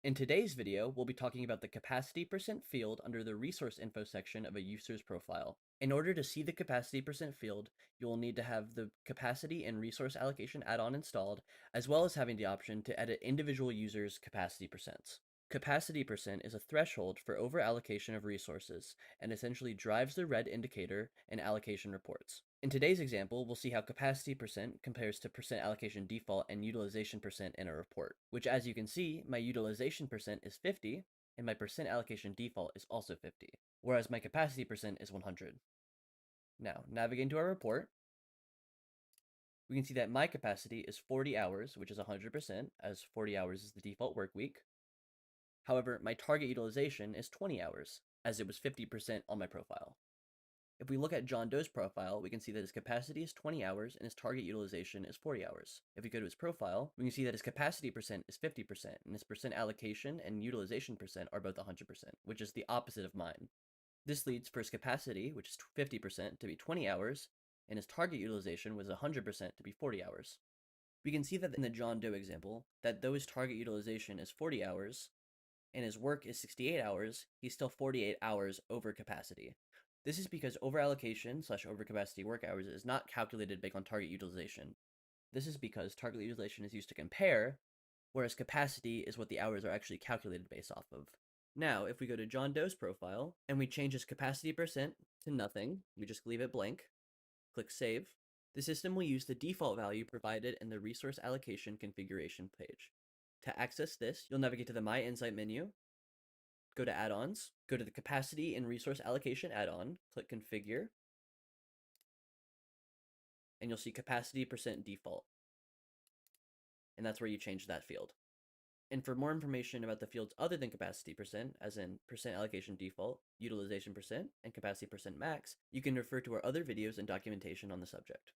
In today's video, we'll be talking about the capacity percent field under the resource info section of a user's profile. In order to see the capacity percent field, you will need to have the capacity and resource allocation add-on installed, as well as having the option to edit individual users' capacity percents. Capacity percent is a threshold for over-allocation of resources and essentially drives the red indicator in allocation reports. In today's example, we'll see how capacity percent compares to percent allocation default and utilization percent in a report, which as you can see, my utilization percent is 50 and my percent allocation default is also 50, whereas my capacity percent is 100. Now, navigating to our report, we can see that my capacity is 40 hours, which is 100%, as 40 hours is the default work week. However, my target utilization is 20 hours, as it was 50% on my profile. If we look at John Doe's profile, we can see that his capacity is 20 hours and his target utilization is 40 hours. If we go to his profile, we can see that his capacity percent is 50% and his percent allocation and utilization percent are both 100%, which is the opposite of mine. This leads for his capacity, which is 50%, to be 20 hours, and his target utilization was 100% to be 40 hours. We can see that in the John Doe example, that though his target utilization is 40 hours, and his work is 68 hours, he's still 48 hours over capacity. This is because overallocation / overcapacity work hours is not calculated based on target utilization. This is because target utilization is used to compare, whereas capacity is what the hours are actually calculated based off of. Now, if we go to John Doe's profile and we change his capacity percent to nothing, we just leave it blank, click Save, the system will use the default value provided in the resource allocation configuration page. To access this, you'll navigate to the My Insight menu, go to Add-ons, go to the Capacity and Resource Allocation add-on, click Configure, and you'll see Capacity percent default. And that's where you change that field. And for more information about the fields other than capacity percent, as in percent allocation default, utilization percent, and capacity percent max, you can refer to our other videos and documentation on the subject.